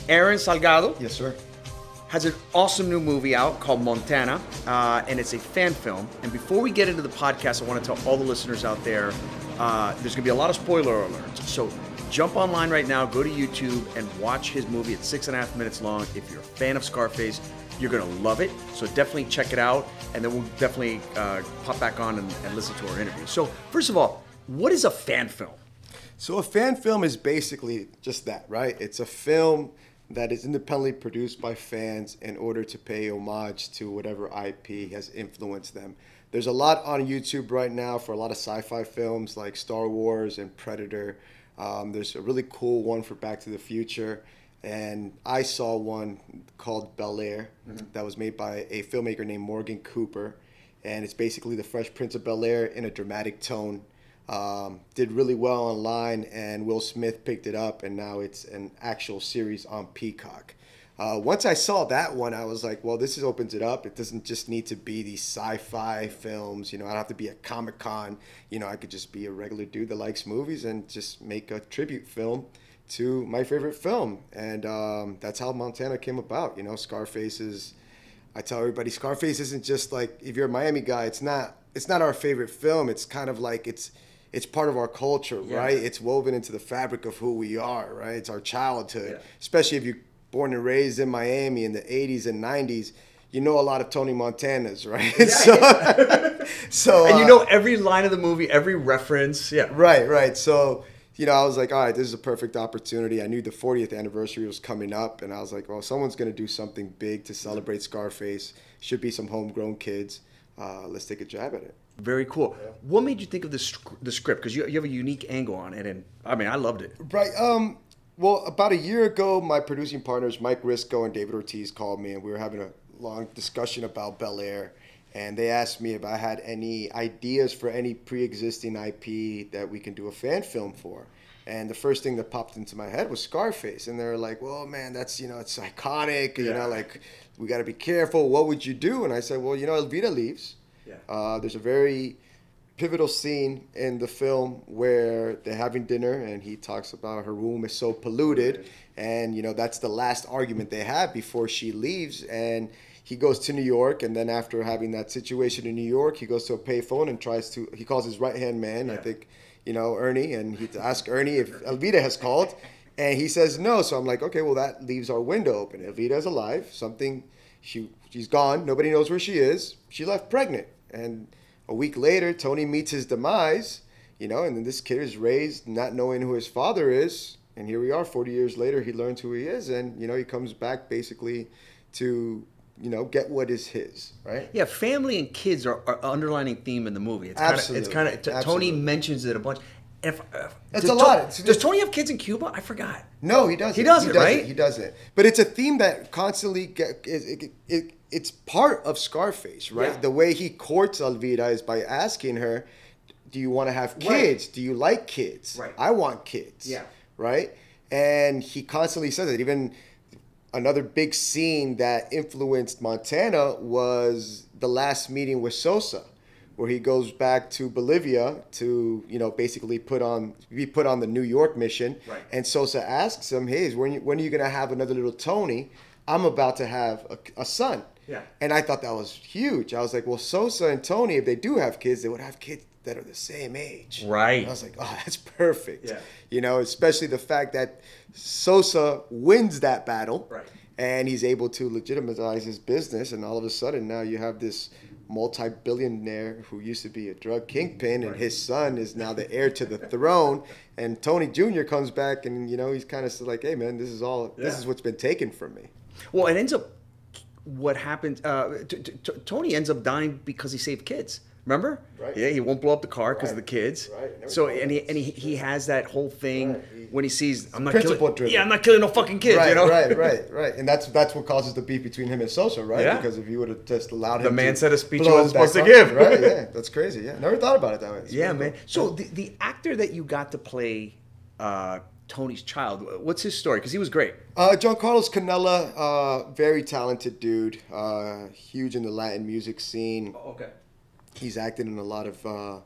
Aaron Salgado Yes, sir. has an awesome new movie out called Montana, and it's a fan film. And before we get into the podcast, I want to tell all the listeners out there, there's going to be a lot of spoiler alerts. So jump online right now, go to YouTube, and watch his movie. It's 6.5 minutes long. If you're a fan of Scarface, you're going to love it. So definitely check it out, and then we'll definitely pop back on and listen to our interview. So first of all, what is a fan film? So a fan film is basically just that, right? It's a film that is independently produced by fans in order to pay homage to whatever IP has influenced them. There's a lot on YouTube right now for a lot of sci-fi films like Star Wars and Predator. There's a really cool one for Back to the Future. And I saw one called Bel Air that was made by a filmmaker named Morgan Cooper. And it's basically the Fresh Prince of Bel Air in a dramatic tone. Did really well online, and Will Smith picked it up, and now it's an actual series on Peacock. Once I saw that one, I was like, well, this opens it up. It doesn't just need to be these sci-fi films. You know, I don't have to be at Comic-Con. You know, I could just be a regular dude that likes movies and just make a tribute film to my favorite film. And that's how Montana came about. You know, Scarface is, I tell everybody, Scarface isn't just like, if you're a Miami guy, it's not our favorite film. It's kind of like, it's part of our culture, right? It's woven into the fabric of who we are, right? It's our childhood, especially if you're born and raised in Miami in the 80s and 90s. You know a lot of Tony Montanas, right? So And you know every line of the movie, every reference. Yeah. Right. So, you know, I was like, all right, this is a perfect opportunity. I knew the 40th anniversary was coming up, and I was like, well, someone's going to do something big to celebrate Scarface. Should be some homegrown kids. Let's take a jab at it. Very cool. Yeah. What made you think of the script? Because you have a unique angle on it, and I mean, I loved it. Right. Well, about a year ago, my producing partners, Mike Risco and David Ortiz, called me, and we were having a long discussion about Bel Air. And they asked me if I had any ideas for any pre-existing IP that we can do a fan film for. And the first thing that popped into my head was Scarface. And they were like, well, man, that's, you know, it's iconic. You know, like, we got to be careful. What would you do? And I said, well, you know, Elvira leaves. There's a very pivotal scene in the film where they're having dinner and he talks about her room is so polluted. And, you know, that's the last argument they have before she leaves. And he goes to New York, and then after having that situation in New York, he goes to a payphone and he calls his right-hand man, I think, you know, Ernie, and he asks Ernie if Elvira has called, and he says no. So I'm like, okay, well, that leaves our window open. Elvira is alive. She's gone. Nobody knows where she is. She left pregnant. And a week later, Tony meets his demise, you know, and then this kid is raised not knowing who his father is. And here we are, 40 years later, he learns who he is. And, you know, he comes back basically to, you know, get what is his, right? Yeah, family and kids are an underlining theme in the movie. It's kind of Tony mentions it a bunch. It's a lot. Does Tony have kids in Cuba? I forgot. No, he doesn't. He doesn't, right? He doesn't. But it's a theme that constantly it's part of Scarface, right? Yeah. The way he courts Elvira is by asking her, do you want to have kids? Right. Do you like kids? Right. I want kids. Yeah. Right? And he constantly says it. Even another big scene that influenced Montana was the last meeting with Sosa, where he goes back to Bolivia to, you know, basically be put on the New York mission. Right. And Sosa asks him, hey, when are you going to have another little Tony? I'm about to have a son. Yeah. And I thought that was huge. I was like, well, Sosa and Tony, if they do have kids, they would have kids that are the same age. Right. And I was like, oh, that's perfect. Yeah. You know, especially the fact that Sosa wins that battle. Right. And he's able to legitimize his business. And all of a sudden, now you have this multi-billionaire who used to be a drug kingpin, and his son is now the heir to the throne. And Tony Jr. comes back, and, you know, he's kind of like, hey, man, this is what's been taken from me. Well, it ends up, what happens, Tony ends up dying because he saved kids. Remember? Right. Yeah, he won't blow up the car because of the kids. Right. So he has that whole thing when he sees I'm not driven. killing no fucking kids. Right, you know? right. And that's what causes the beef between him and Sosa, right? Yeah. Because if he would have just allowed him, the man said a speech he blow wasn't supposed to car, give. Right? Yeah, that's crazy. Yeah, never thought about it that way. It's yeah, really man. cool. So the actor that you got to play Tony's child, what's his story? Because he was great. John Carlos Canella, very talented dude, huge in the Latin music scene. Oh, okay. He's acted in a lot of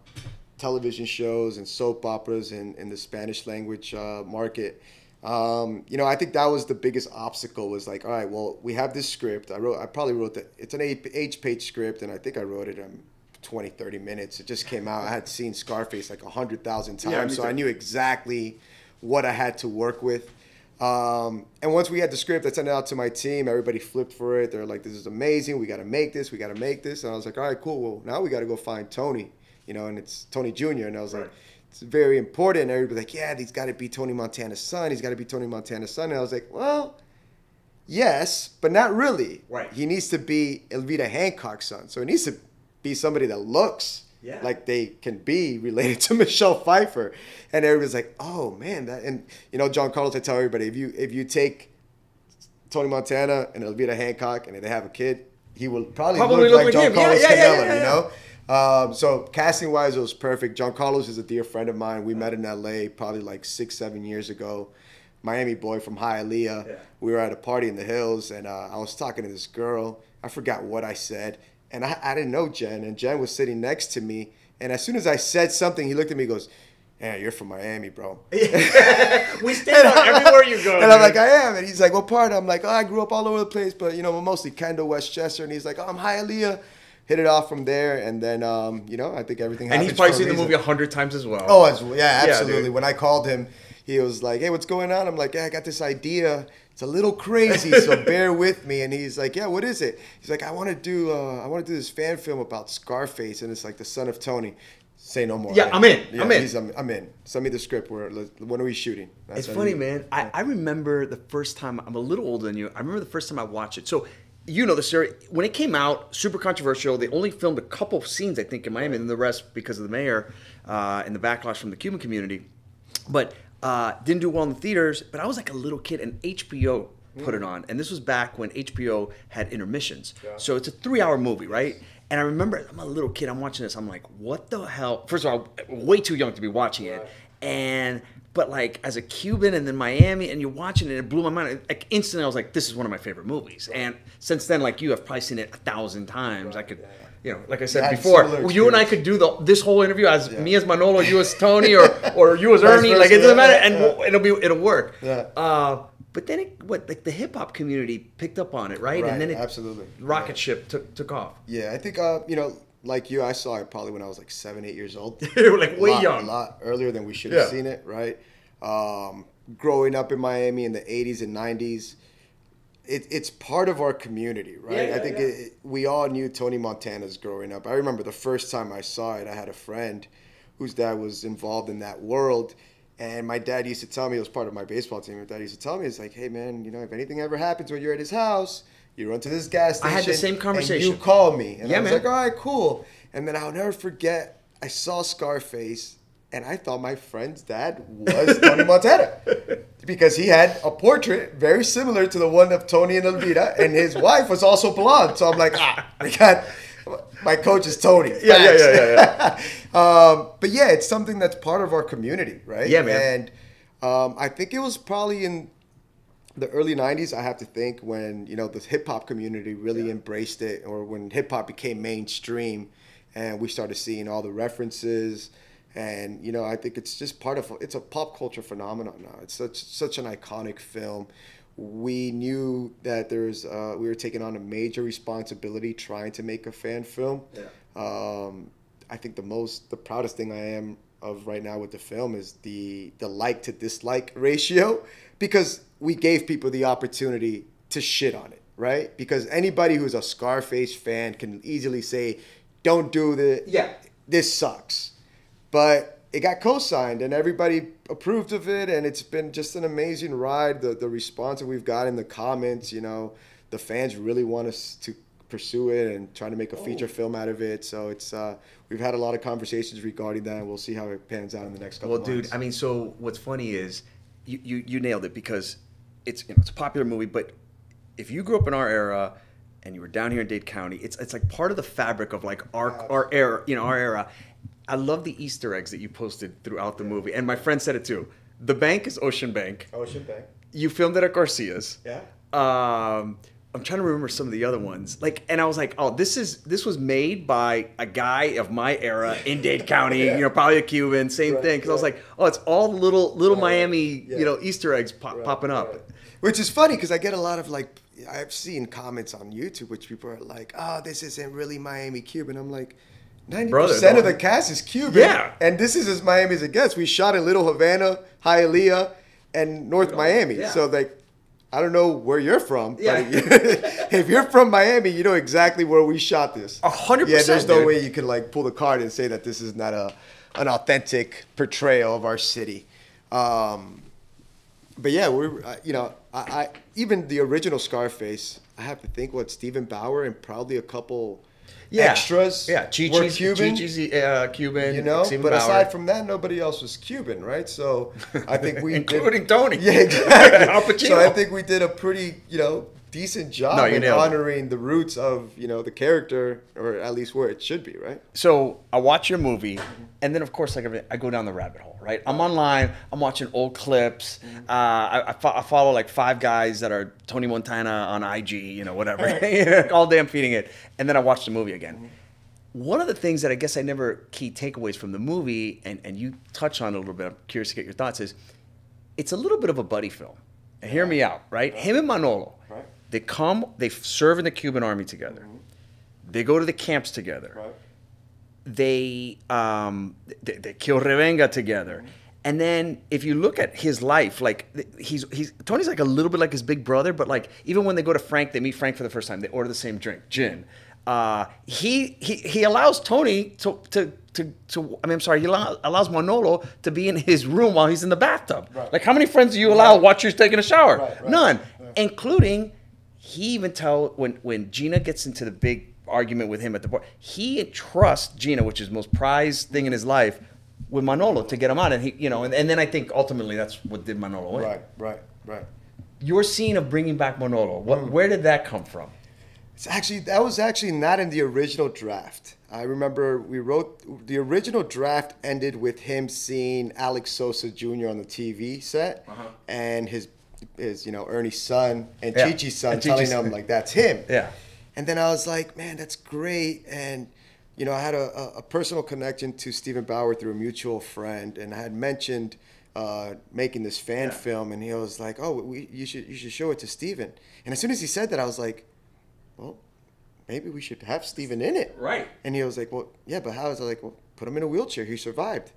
television shows and soap operas in the Spanish language market. You know, I think that was the biggest obstacle was like, all right, well, we have this script. I probably wrote it's an 8-page script, and I think I wrote it in 20, 30 minutes. It just came out. I had seen Scarface like 100,000 times, so I knew exactly what I had to work with. And once we had the script, I sent it out to my team. Everybody flipped for it. They're like, this is amazing. We got to make this. We got to make this. And I was like, all right, cool. Well, now we got to go find Tony, you know, and it's Tony Jr. And I was like, it's very important. And everybody's like, yeah, he's got to be Tony Montana's son. He's got to be Tony Montana's son. And I was like, well, yes, but not really. Right. He needs to be Elvira Hancock's son. So it needs to be somebody that looks like they can be related to Michelle Pfeiffer. And everybody's like, oh man, that, and you know, John Carlos, I tell everybody, if you take Tony Montana and Elvira Hancock and if they have a kid, he will probably look like John Carlos Canella, you know? So casting wise, it was perfect. John Carlos is a dear friend of mine. We met in LA probably like 6-7 years ago. Miami boy from Hialeah. Yeah. We were at a party in the hills, and I was talking to this girl. I forgot what I said. And I didn't know Jen, and Jen was sitting next to me. And as soon as I said something, he looked at me and goes, yeah, you're from Miami, bro. We stand out everywhere you go. And I'm like, I am. And he's like, what part? I'm like, oh, I grew up all over the place, but, you know, mostly Kendall, Westchester. And he's like, oh, I'm Hialeah. Hit it off from there. And then, you know, I think everything happened. And he's probably seen the movie 100 times as well. Oh, yeah, absolutely. When I called him, he was like, hey, what's going on? I'm like, yeah, I got this idea. It's a little crazy, so bear with me. And he's like, yeah, what is it? He's like, I want to do this fan film about Scarface, and it's like the son of Tony. Say no more. Yeah, I'm in. Yeah, I'm in. Send me the script. When are we shooting? It's funny, man. I remember the first time, I'm a little older than you. I remember the first time I watched it. So, you know the story. When it came out, super controversial. They only filmed a couple of scenes, I think, in Miami, and the rest because of the mayor and the backlash from the Cuban community. But didn't do well in the theaters. But I was like a little kid, and HBO put it on. And this was back when HBO had intermissions. Yeah. So it's a 3-hour movie, right? And I remember, I'm a little kid, I'm watching this, I'm like, what the hell? First of all, way too young to be watching it. But like, as a Cuban and then Miami, and you're watching it, it blew my mind. Like, instantly, I was like, this is one of my favorite movies. Right. And since then, like you, have probably seen it 1,000 times. Right. I could, you know, like I said before, you and I could do this whole interview as me as Manolo, you as Tony, or you as Ernie. Like, it doesn't matter, and it'll work. Yeah. But then the hip hop community picked up on it, right? And then absolutely rocket ship took off. Yeah, I think you know, like you, I saw it probably when I was like 7-8 years old. You were like way young, a lot earlier than we should have seen it, right? Growing up in Miami in the 80s and 90s, it's part of our community, right? I think we all knew Tony Montana's growing up. I remember the first time I saw it, I had a friend whose dad was involved in that world. And my dad used to tell me, it was part of my baseball team, my dad used to tell me, it's like, hey, man, you know, if anything ever happens when you're at his house, you run to this gas station. I had the same conversation. And you call me. And I was like, all right, cool. And then I'll never forget, I saw Scarface, and I thought my friend's dad was Tony Montana. Because he had a portrait very similar to the one of Tony and Elvira, and his wife was also blonde. So I'm like, I got... My coach is Tony. Yeah. But yeah, it's something that's part of our community, right? Yeah, man. And I think it was probably in the early 90s, I have to think, when, you know, the hip hop community really embraced it, or when hip hop became mainstream and we started seeing all the references. And, you know, I think it's just it's a pop culture phenomenon now. It's such an iconic film. We knew that we were taking on a major responsibility trying to make a fan film. Yeah. I think the proudest thing I am of right now with the film is the like to dislike ratio, because we gave people the opportunity to shit on it, right? Because anybody who's a Scarface fan can easily say, don't do this sucks. But it got co-signed and everybody approved of it, and it's been just an amazing ride. The response that we've got in the comments, you know, the fans really want us to pursue it and trying to make a feature film out of it. So it's we've had a lot of conversations regarding that, and we'll see how it pans out in the next couple of months. Well, dude, I mean, so what's funny is you nailed it, because it's a popular movie, but if you grew up in our era and you were down here in Dade County, it's like part of the fabric of like our era, you know, our era. I love the Easter eggs that you posted throughout the movie. And my friend said it too. The bank is Ocean Bank. Ocean Bank. You filmed it at Garcia's. Yeah. I'm trying to remember some of the other ones. Like, and I was like, oh, this was made by a guy of my era in Dade County. You know, probably a Cuban. Same thing. Because I was like, oh, it's all little Miami, you know, Easter eggs popping up. Right. Which is funny because I get a lot of like, I've seen comments on YouTube which people are like, oh, this isn't really Miami Cuban. I'm like, 90% of the cast is Cuban. Yeah. And this is as Miami as it gets. We shot in Little Havana, Hialeah, and North Miami. Yeah. So like, I don't know where you're from. Yeah. But if you're from Miami, you know exactly where we shot this. 100%. Yeah, there's no way you can like pull the card and say that this is not an authentic portrayal of our city. But yeah, we're you know, I even the original Scarface, I have to think what Stephen Bauer and probably a couple extras were Cuban. Chi-Chi's Cuban. You know, Stephen but Bauer. aside from that, nobody else was Cuban, right? So I think we including Tony. Yeah, exactly. Al Pacino. So I think we did a pretty, you know, decent job in honoring the roots of, you know, the character, or at least where it should be, right? So I watch your movie, and then of course, like I go down the rabbit hole, right? I'm online, I'm watching old clips. I follow like 5 guys that are Tony Montana on IG, you know, whatever. All day I'm feeding it, and then I watch the movie again. One of the things that I guess I never key takeaways from the movie, and you touch on it a little bit, I'm curious to get your thoughts, is it's a little bit of a buddy film. And hear me out, right? Him and Manolo. Right. They serve in the Cuban army together. They go to the camps together. Right. They kill Revenga together. And then if you look at his life, like Tony's like a little bit like his big brother, but like even when they go to Frank, they meet Frank for the first time. They order the same drink, gin. He allows Tony he allows Manolo to be in his room while he's in the bathtub. Right. Like how many friends do you allow watch you taking a shower? Right. None, including. He even when Gina gets into the big argument with him at the bar, he trusts Gina, which is the most prized thing in his life, with Manolo to get him out. And he, you know, and then I think ultimately that's what did Manolo in. Right. Your scene of bringing back Manolo, where did that come from? That was actually not in the original draft. I remember we wrote the original draft ended with him seeing Alex Sosa Jr. on the TV set, and his you know, Ernie's son and Chi-Chi's son telling him like that's him. Yeah. And then I was like, man, that's great. And you know, I had a personal connection to Stephen Bauer through a mutual friend, and I had mentioned making this fan film, and he was like, oh, you should show it to Stephen. And as soon as he said that, I was like, well, maybe we should have Stephen in it. Right. And he was like, well, yeah, but how? I was like, well, put him in a wheelchair. He survived.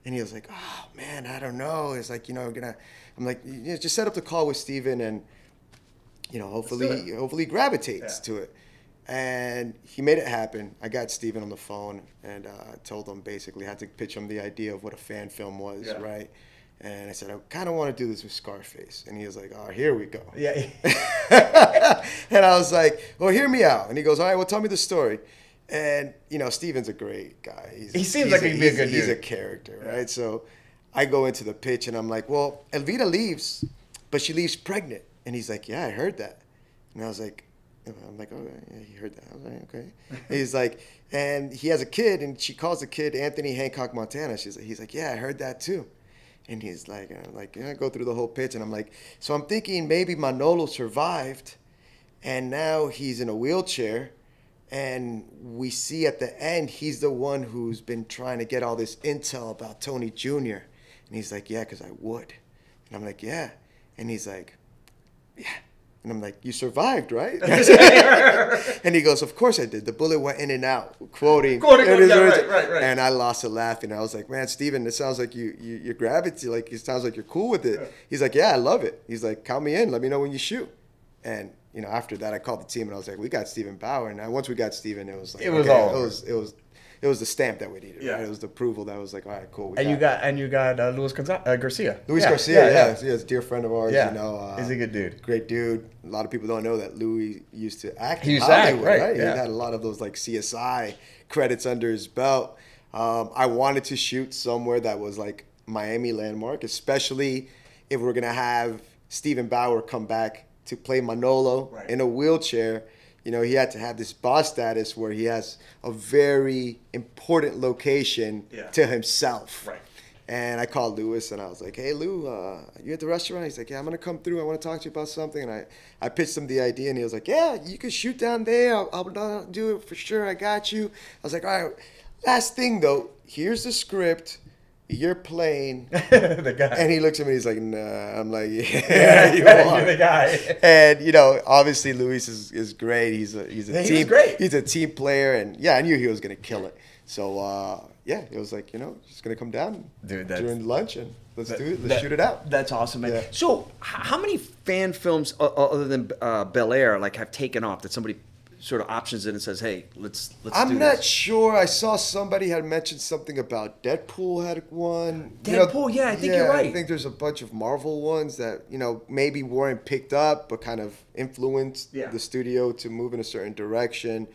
And he was like, oh, man, I don't know. It's like, you know, I'm like, you know, just set up the call with Stephen and, you know, hopefully he gravitates to it. And he made it happen. I got Stephen on the phone and told him basically, I had to pitch him the idea of what a fan film was, right? And I said, I kind of want to do this with Scarface. And he was like, oh, here we go. Yeah. And I was like, well, hear me out. And he goes, all right, well, tell me the story. And, you know, Steven's a great guy. He seems like he'd be a good dude. He's a character, right? So I go into the pitch and I'm like, well, Elvira leaves, but she leaves pregnant. And he's like, yeah, I heard that. And I was like, I'm like, oh, yeah, he heard that. I was like, okay. He's like, and he has a kid, and she calls the kid Anthony Hancock Montana. He's like, yeah, I heard that too. And he's like, I go through the whole pitch, and I'm like, so I'm thinking maybe Manolo survived, and now he's in a wheelchair. And we see at the end, he's the one who's been trying to get all this intel about Tony Jr. And he's like, yeah, because I would. And I'm like, yeah. And he's like, yeah. And I'm like, you survived, right? And he goes, of course I did. The bullet went in and out, quoting. Right. And I lost a laugh. And I was like, man, Steven, it sounds like you gravity. Like, it sounds like you're cool with it. He's like, yeah, I love it. He's like, count me in. Let me know when you shoot. And you know, after that, I called the team and I was like, "We got Stephen Bauer." And once we got Stephen, it was like, it was the stamp that we needed. Yeah. Right? It was the approval that was like, all right, cool. You got Luis Garcia. Luis Garcia, he's a dear friend of ours. Yeah. You know, he's a good dude. Great dude. A lot of people don't know that Louis used to act. He used to act, right? Yeah. He had a lot of those like CSI credits under his belt. I wanted to shoot somewhere that was like Miami landmark, especially if we're gonna have Stephen Bauer come back to play Manolo in a wheelchair. You know, he had to have this boss status where he has a very important location to himself. Right. And I called Louis and I was like, hey, Lou, you at the restaurant? He's like, yeah, I'm going to come through. I want to talk to you about something. And I pitched him the idea and he was like, yeah, you can shoot down there. I'll do it for sure. I got you. I was like, all right, last thing though, here's the script. You're playing. The guy. And he looks at me, he's like, nah. I'm like, yeah, you are. You're the guy. And, you know, obviously Luis is great. He's a team player. And yeah, I knew he was going to kill it. So, yeah, it was like, you know, just going to come down during lunch and let's do it. Let's shoot it out. That's awesome, man. Yeah. So how many fan films other than Bel Air like have taken off that somebody sort of options it and says, hey, let's do this? I'm not sure. I saw somebody had mentioned something about Deadpool had one. Deadpool, yeah, I think you're right. I think there's a bunch of Marvel ones that, you know, maybe weren't picked up but kind of influenced the studio to move in a certain direction.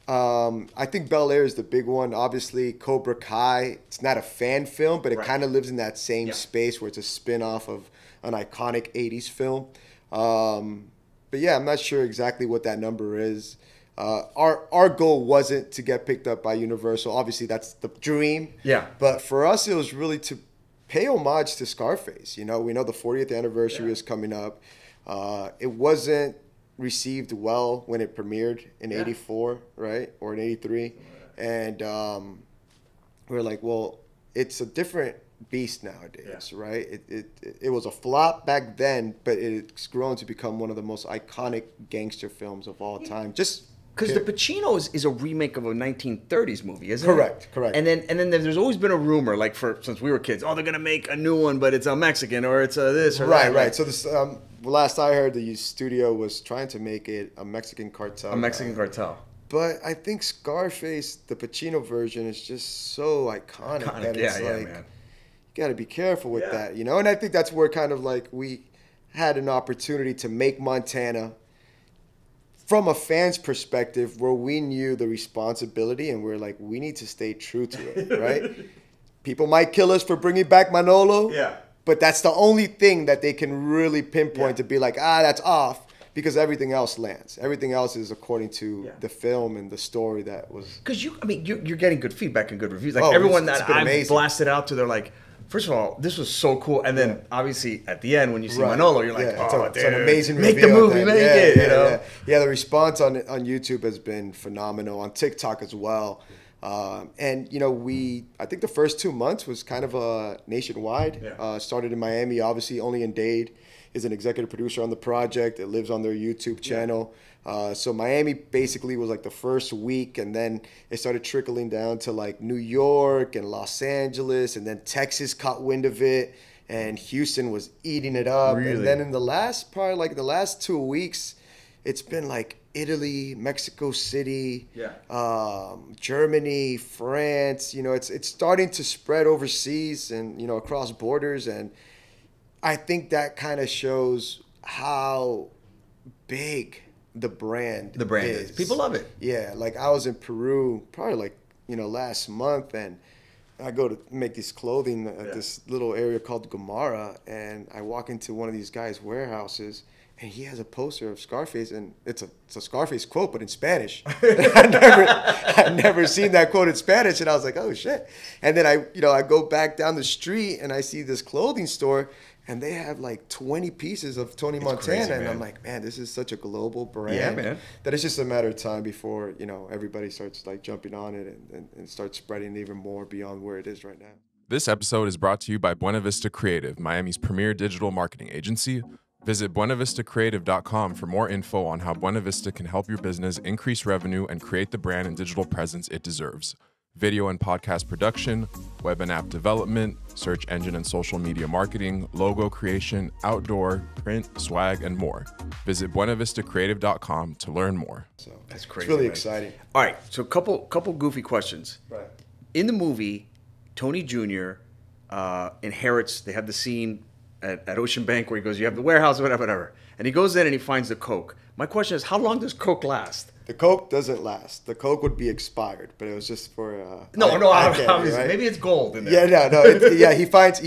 I think Bel Air is the big one. Obviously, Cobra Kai, it's not a fan film, but it kind of lives in that same space where it's a spin-off of an iconic 80s film. But yeah, I'm not sure exactly what that number is. Our goal wasn't to get picked up by Universal. Obviously, that's the dream. Yeah. But for us, it was really to pay homage to Scarface. You know, we know the 40th anniversary is coming up. It wasn't received well when it premiered in 84, right? Or in 83. And we were like, well, it's a different beast nowadays, right? It was a flop back then, but it's grown to become one of the most iconic gangster films of all time. Just because The Pacino is a remake of a 1930s movie, isn't correct, it? Correct. And then there's always been a rumor, like since we were kids, oh, they're gonna make a new one, but it's a Mexican or it's a this or that. Right. So this last I heard, the studio was trying to make it a Mexican cartel. A Mexican cartel. But I think Scarface, the Pacino version, is just so iconic. That it's like, man. You got to be careful with that, you know? And I think that's where kind of like we had an opportunity to make Montana from a fan's perspective where we knew the responsibility and we're like, we need to stay true to it, right? People might kill us for bringing back Manolo. Yeah. But that's the only thing that they can really pinpoint to be like, that's off, because everything else lands. Everything else is according to the film and the story that was. Because you're getting good feedback and good reviews. Like everyone that I've blasted out to, they're like, first of all, this was so cool. And then obviously at the end when you see Manolo, you're like, it's an amazing make the movie, make it. You know? Yeah, the response on YouTube has been phenomenal. On TikTok as well. And, you know, I think the first 2 months was kind of nationwide. Started in Miami, obviously. Only in Dade is an executive producer on the project. It lives on their YouTube channel. So Miami basically was like the first week, and then it started trickling down to like New York and Los Angeles, and then Texas caught wind of it, and Houston was eating it up. Really? And then in the last 2 weeks, it's been like Italy, Mexico City, Germany, France. You know, it's starting to spread overseas and, you know, across borders. And I think that kind of shows how big the brand is. People love it. Yeah, like I was in Peru probably like, you know, last month, and I go to make this clothing at this little area called Gomara, and I walk into one of these guys' warehouses, and he has a poster of Scarface, and it's a Scarface quote, but in Spanish. I'd never seen that quote in Spanish, and I was like, oh shit. And then I go back down the street, and I see this clothing store, and they have like 20 pieces of Tony Montana, crazy, and man. I'm like, man, this is such a global brand. Yeah, man. That it's just a matter of time before, you know, everybody starts like jumping on it and starts spreading even more beyond where it is right now. This episode is brought to you by Buena Vista Creative, Miami's premier digital marketing agency. Visit buenavistacreative.com for more info on how Buena Vista can help your business increase revenue and create the brand and digital presence it deserves. Video and podcast production, web and app development, search engine and social media marketing, logo creation, outdoor, print, swag, and more. Visit buenavistacreative.com to learn more. So That's crazy. It's really man. exciting. All right, so couple goofy questions. Right. In the movie, Tony Jr. Inherits. They have the scene at Ocean Bank where he goes, "You have the warehouse, whatever." And he goes in and he finds the Coke. My question is, how long does Coke last? The Coke doesn't last. The Coke would be expired, but it was just for obviously, right? Maybe it's gold in there. Yeah, no, he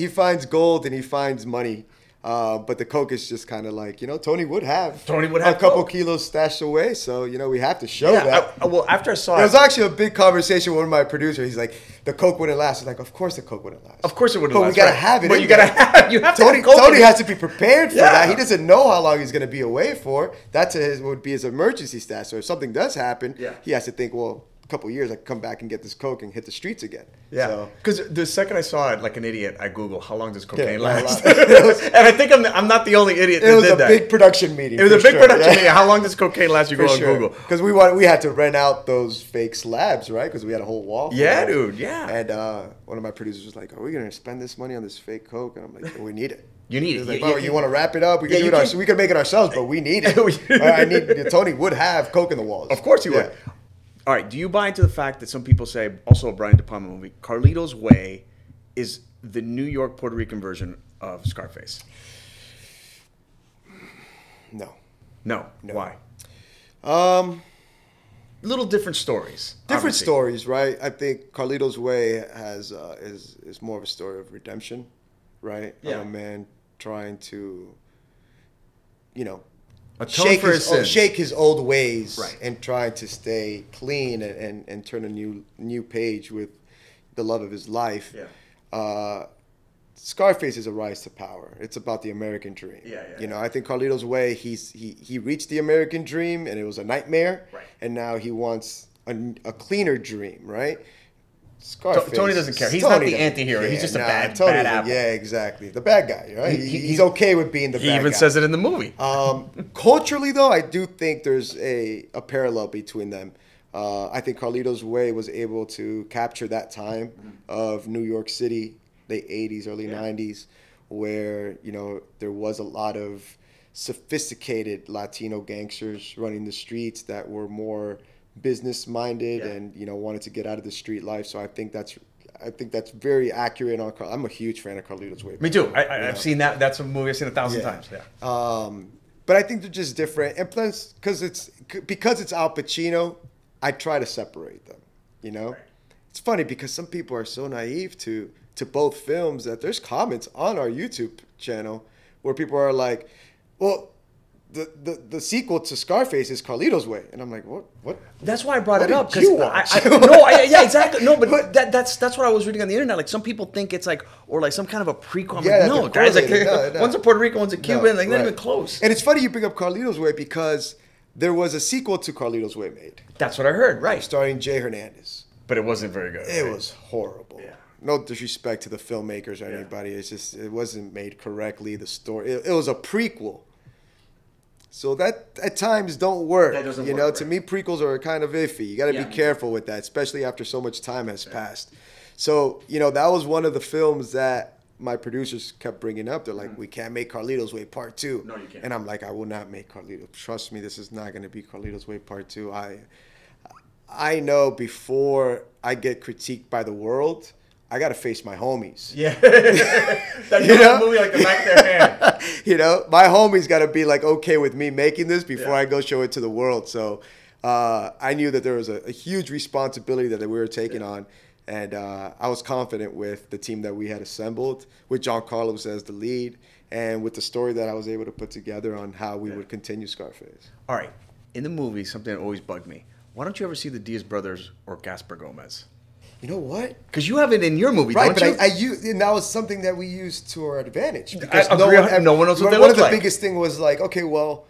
finds gold and he finds money But the coke is just kind of like, Tony would have a couple kilos stashed away. So, we have to show that. Well, after I saw it was actually a big conversation with one of my producers. He's like, the coke wouldn't last. I was like, of course the coke wouldn't last. Of course it wouldn't last. But we got to have it. But you have Tony, to have Tony has to be prepared for that. He doesn't know how long he's going to be away for. That would be his emergency stash. So if something does happen, he has to think, well, a couple of years, I can come back and get this coke and hit the streets again. Yeah, because the second I saw it, like an idiot, I Googled how long does cocaine last, and I think I'm not the only idiot that did that. It was a big production meeting. It was a big production meeting. How long does cocaine last? You go on Google because we had to rent out those fake slabs, right? Because we had a whole wall. Yeah, dude. Yeah. And one of my producers was like, "Are we gonna spend this money on this fake coke?" And I'm like, well, "We need it." You need it. Like, you want to wrap it up? We can do it. We can make it ourselves, but we need it. Tony would have coke in the walls. Of course he would. All right, do you buy into the fact that some people say, also a Brian De Palma movie, Carlito's Way is the New York Puerto Rican version of Scarface? No. Why? Little different stories. Different stories, right? I think Carlito's Way has is more of a story of redemption, right? Yeah. Of a man trying to, shake his old ways, right, and try to stay clean and turn a new page with the love of his life. Yeah. Scarface is a rise to power. It's about the American dream. I think Carlito's Way, he reached the American dream and it was a nightmare, right, and now he wants a cleaner dream, right? Scarface. Tony doesn't care. He's not the anti-hero. He's just a bad apple. Yeah, exactly. The bad guy, right? He's okay with being the bad guy. He even says it in the movie. Culturally, though, I do think there's a parallel between them. I think Carlito's Way was able to capture that time of New York City, late 80s, early 90s, where, there was a lot of sophisticated Latino gangsters running the streets that were more business-minded and, wanted to get out of the street life. So I think that's very accurate. I'm a huge fan of Carlito's Way. Me too. I've seen that. That's a movie I've seen 1,000 times. Yeah. But I think they're just different. And plus, because it's Al Pacino, I try to separate them, Right. It's funny because some people are so naive to both films that there's comments on our YouTube channel where people are like, well, the sequel to Scarface is Carlito's Way, and I'm like, what? That's why I brought it up. You watch? Yeah, exactly. No, but that's what I was reading on the internet. Like some people think it's like some kind of a prequel. No, guys, one's a Puerto Rican, one's a Cuban. Not even close. And it's funny you bring up Carlito's Way because there was a sequel to Carlito's Way made. That's what I heard. Right, starring Jay Hernandez. But it wasn't very good. It was horrible. Yeah. No disrespect to the filmmakers or anybody. It's just it wasn't made correctly. The story it was a prequel. So that at times don't work. That doesn't work. To me, prequels are kind of iffy. You got to be careful with that, especially after so much time has passed. So, that was one of the films that my producers kept bringing up. They're like, we can't make Carlito's Way Part 2. No, you can't. And I'm like, I will not make Carlito's. Trust me, this is not going to be Carlito's Way Part 2. I know before I get critiqued by the world, I got to face my homies. Yeah. That movie like the back of their hand. My homies got to be like okay with me making this before I go show it to the world. So I knew that there was a huge responsibility that we were taking on. And I was confident with the team that we had assembled, with John Carlos as the lead, and with the story that I was able to put together on how we would continue Scarface. All right. In the movie, something that always bugged me. Why don't you ever see the Diaz brothers or Gaspar Gomez? You know what? Because you have it in your movie, right, don't you? Right, but and that was something that we used to our advantage. Because no one knows what they look like. One of the biggest thing was like, okay, well,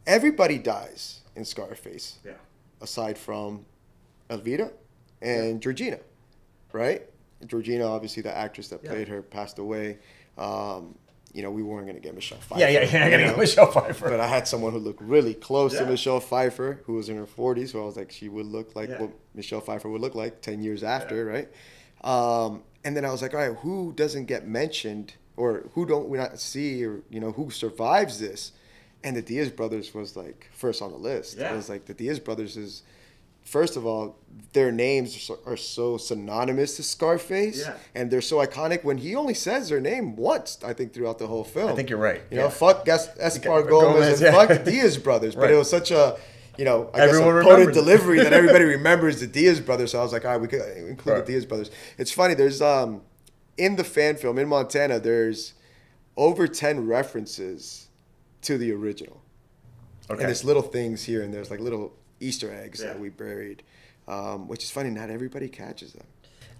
everybody dies in Scarface. Yeah. Aside from Elvira and Georgina, right? Georgina, obviously the actress that played her, passed away. We weren't going to get Michelle Pfeiffer. Yeah, you're not going to get Michelle Pfeiffer. But I had someone who looked really close to Michelle Pfeiffer, who was in her 40s. So I was like, she would look like what Michelle Pfeiffer would look like 10 years after, right? And then I was like, all right, who doesn't get mentioned, or who don't we not see, or who survives this? And the Diaz brothers was like first on the list. Yeah. It was like the Diaz brothers is. First of all, their names are so synonymous to Scarface, and they're so iconic. When he only says their name once, I think, throughout the whole film. I think you're right. Fuck Gaspar Gomez and fuck the Diaz brothers. But it was such a, I guess a potent delivery that everybody remembers the Diaz brothers. So I was like, all right, we could include the Diaz brothers. It's funny. There's in the fan film in Montana, there's over 10 references to the original. Okay. And it's little things here and there's like little Easter eggs that we buried, which is funny. Not everybody catches them.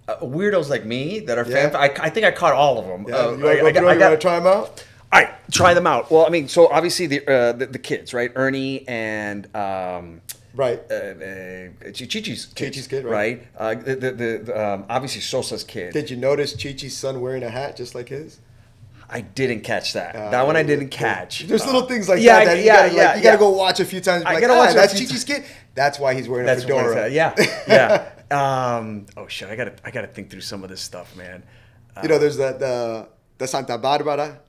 Weirdos like me that are fans, I think I caught all of them. You want to try them out? All right, try them out. Well, I mean, so obviously the kids, right? Ernie and Right. Chi-Chi's kid, right? Obviously Sosa's kid. Did you notice Chi-Chi's son wearing a hat just like his? I didn't catch that. That one I didn't catch. There's little things like that you gotta go watch a few times. I gotta watch. That's Chi-Chi's kid. That's why he's wearing a fedora. Yeah. Oh shit! I gotta think through some of this stuff, man. There's the Santa Barbara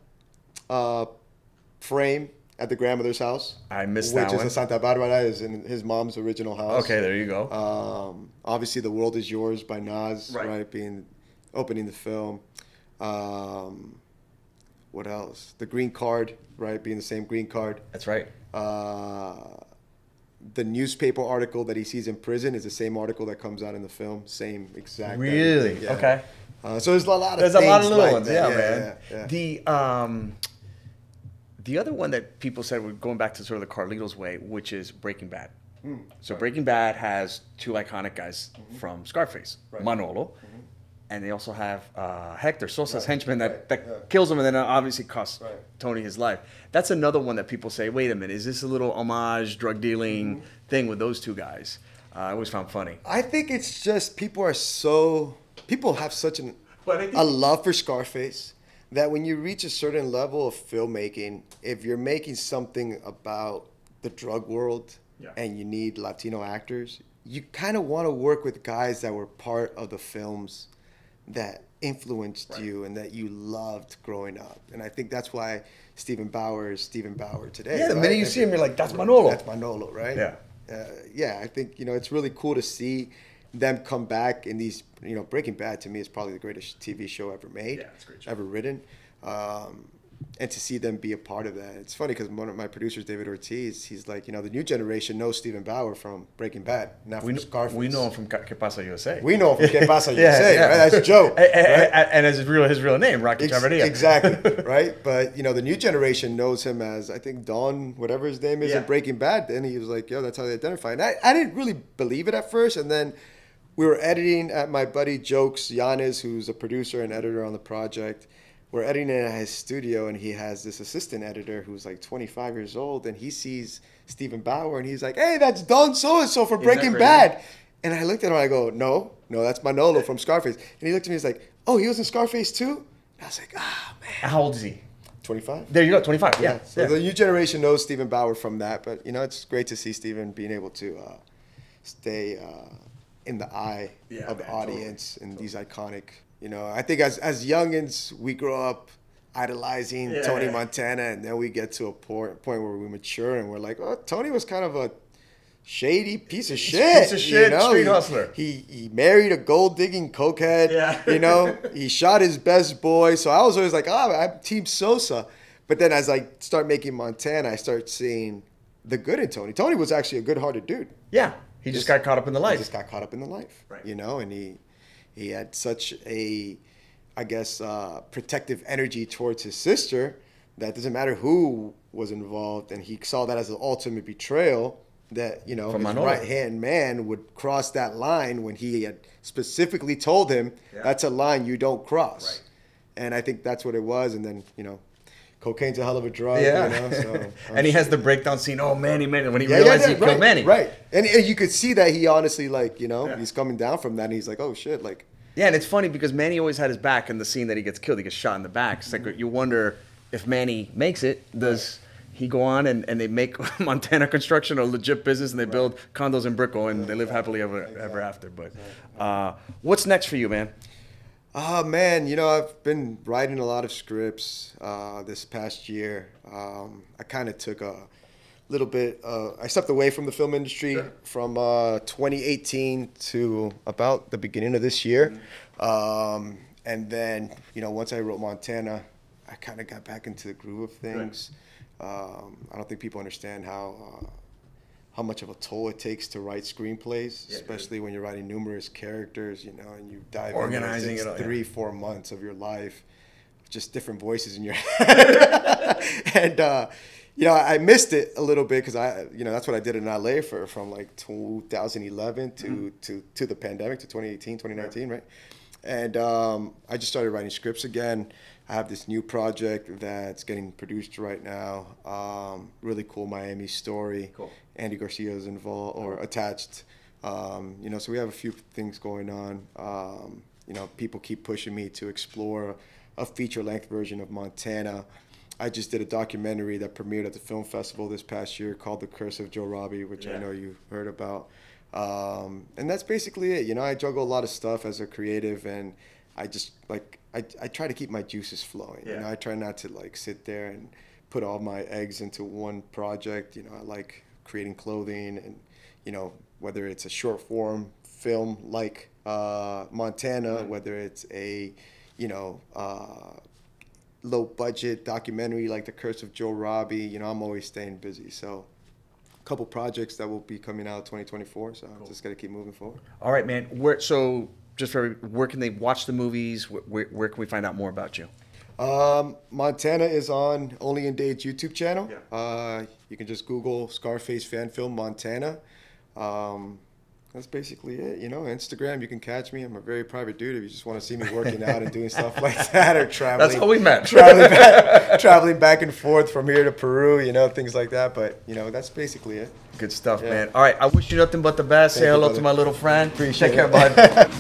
frame at the grandmother's house. I missed that one. Which is the Santa Barbara is in his mom's original house. Okay, there you go. Obviously, The World Is Yours by Nas, right? Opening the film. What else? The green card, right? Being the same green card. That's right. The newspaper article that he sees in prison is the same article that comes out in the film. Same exact. Really? Yeah. Okay. So there's a lot of There's things a lot of little like ones, that. man. The other one that people said, we're going back to sort of the Carlitos way, which is Breaking Bad. So Breaking Bad has two iconic guys from Scarface, Manolo, and they also have Hector, Sosa's henchman that kills him and then obviously costs Tony his life. That's another one that people say, wait a minute, is this a little homage, drug dealing thing with those two guys? I always found funny. I think it's just people have such a love for Scarface that when you reach a certain level of filmmaking, if you're making something about the drug world and you need Latino actors, you kind of want to work with guys that were part of the films that influenced you and that you loved growing up. And I think that's why Steven Bauer is Steven Bauer today. Yeah, the minute you see him, you're like, that's Manolo. That's Manolo, right? Yeah. I think, it's really cool to see them come back in these, Breaking Bad to me is probably the greatest TV show ever made, it's a great show. ever written. And to see them be a part of that. It's funny because one of my producers, David Ortiz, he's like, the new generation knows Steven Bauer from Breaking Bad, not from Scarface. We know him from Que Pasa USA. We know him from Que Pasa USA, right? That's Joe. And as his real name, Rocky Chavarria. Exactly, right? But, the new generation knows him as, I think, Don, whatever his name is in Breaking Bad. And he was like, that's how they identify. And I didn't really believe it at first. And then we were editing at my buddy Jokes Yanis, who's a producer and editor on the project. We're editing it at his studio, and he has this assistant editor who's like 25 years old, and he sees Steven Bauer, and he's like, hey, that's Don so-and-so from Breaking Bad. And I looked at him, and I go, no, that's Manolo from Scarface. And he looked at me, he's like, oh, he was in Scarface too? And I was like, man. How old is he? 25. There you go, 25, yeah. So the new generation knows Steven Bauer from that, but, it's great to see Steven being able to stay in the eye of the audience in these iconic... I think as youngins, we grow up idolizing Tony Montana, and then we get to a point where we mature and we're like, oh, Tony was kind of a shady piece of shit. Street hustler. He married a gold-digging cokehead. He shot his best boy. So I was always like, I'm Team Sosa. But then as I start making Montana, I start seeing the good in Tony. Tony was actually a good-hearted dude. Yeah, he just got caught up in the life. Right. And he had such a, I guess, protective energy towards his sister that it doesn't matter who was involved. And he saw that as the ultimate betrayal that, his right-hand man would cross that line when he had specifically told him, that's a line you don't cross. Right. And I think that's what it was. And then, cocaine's a hell of a drug, so, and he has the breakdown scene, Manny, when he realized he killed Manny. Right. And you could see that he honestly, he's coming down from that, and he's like, oh, shit, Yeah, and it's funny because Manny always had his back in the scene that he gets killed. He gets shot in the back. It's like you wonder if Manny makes it, does he go on and they make Montana construction a legit business and they build condos in Brickell and they live happily ever after. But what's next for you, man? Man, I've been writing a lot of scripts this past year. I kind of took a little bit, I stepped away from the film industry from 2018 to about the beginning of this year. And then, once I wrote Montana, I kind of got back into the groove of things. I don't think people understand how much of a toll it takes to write screenplays, especially when you're writing numerous characters, and you dive organizing into it all, 3-4 months of your life just different voices in your head. And, you know, I missed it a little bit because that's what I did in LA from like 2011 to the pandemic, to 2018, 2019, right? And I just started writing scripts again. I have this new project that's getting produced right now. Really cool Miami story. Cool. Andy Garcia is involved or attached. You know, so we have a few things going on. You know, people keep pushing me to explore a feature-length version of Montana. I just did a documentary that premiered at the film festival this past year called The Curse of Joe Robbie, which I know you heard about. And that's basically it. You know, I juggle a lot of stuff as a creative, and I just like I try to keep my juices flowing. You know, I try not to like sit there and put all my eggs into one project. You know, I like creating clothing, and you know, whether it's a short form film like Montana, whether it's a low budget documentary like The Curse of Joe Robbie, you know, I'm always staying busy. So a couple projects that will be coming out 2024. So I'm just got to keep moving forward. All right, man. Where can they watch the movies? Where can we find out more about you? Montana is on Only in Dade's YouTube channel. You can just Google Scarface Fan Film Montana. That's basically it. You know, Instagram, you can catch me. I'm a very private dude. If you just want to see me working out and doing stuff like that, or traveling. That's how we met. Traveling back and forth from here to Peru, you know, things like that. But, you know, that's basically it. Good stuff, man. All right. I wish you nothing but the best. Say hello to my little friend. Appreciate it. Take care, bud.